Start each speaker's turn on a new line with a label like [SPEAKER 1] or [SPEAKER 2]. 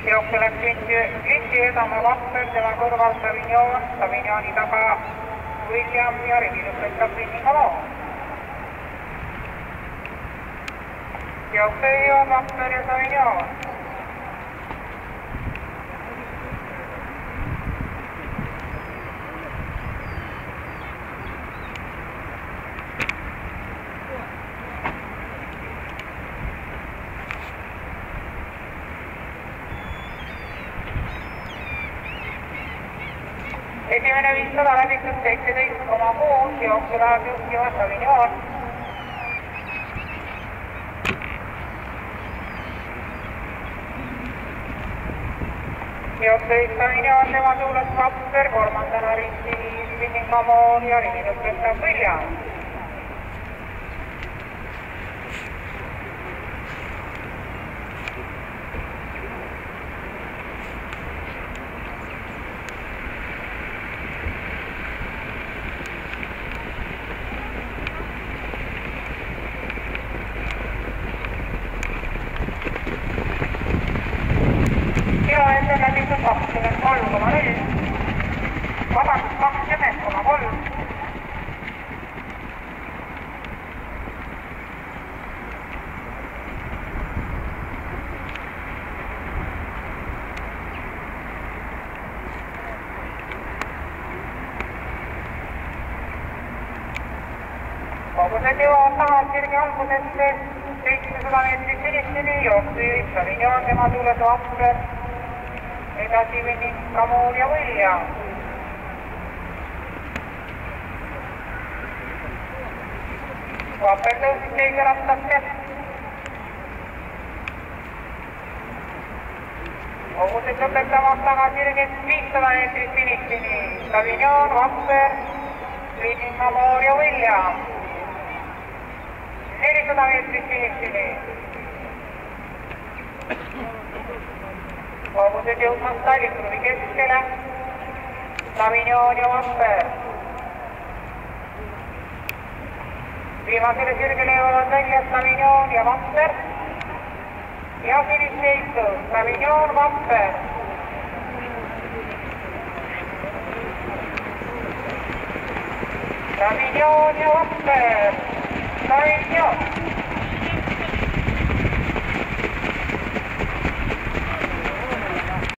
[SPEAKER 1] jooksul läks Linti vedama Vapper, tema kõrval Savignon, Savignoni taga William ja Rivinus võtab Vinningamoo. Jookseja Vapper ja Savignon. Esimene 500 läbitud 17,6 jooksu läheb juhtiva Savignon. Jookseid Savignon, tema suulas Vapper, kolmandana Rinti Vinningamoo ja Rivinus võtab William. Kilomeeter läbitud 23,0, vabaks 20,3. Kogused jõuavad tagasirgi algusesse 700 meetrit finissini, jooksujuhib Savignon, tema suulas Vapper, edasi Vinningamoo ja William. Vapper tõusis teise rattasse. Kogused lõpetavad tagasirgest 500 meetrit finissini, Savignon, Vapper, Vinningamoo ja William. 400 meetrit finissini. Kogused jõudmas Tallinkruvi keskele, Savignon ja Vapper. Viimasele sirgele jõuavad välja Savignon ja Vapper ja finisseistud Savignon, Vapper. Savignon ja Vapper. Savignon.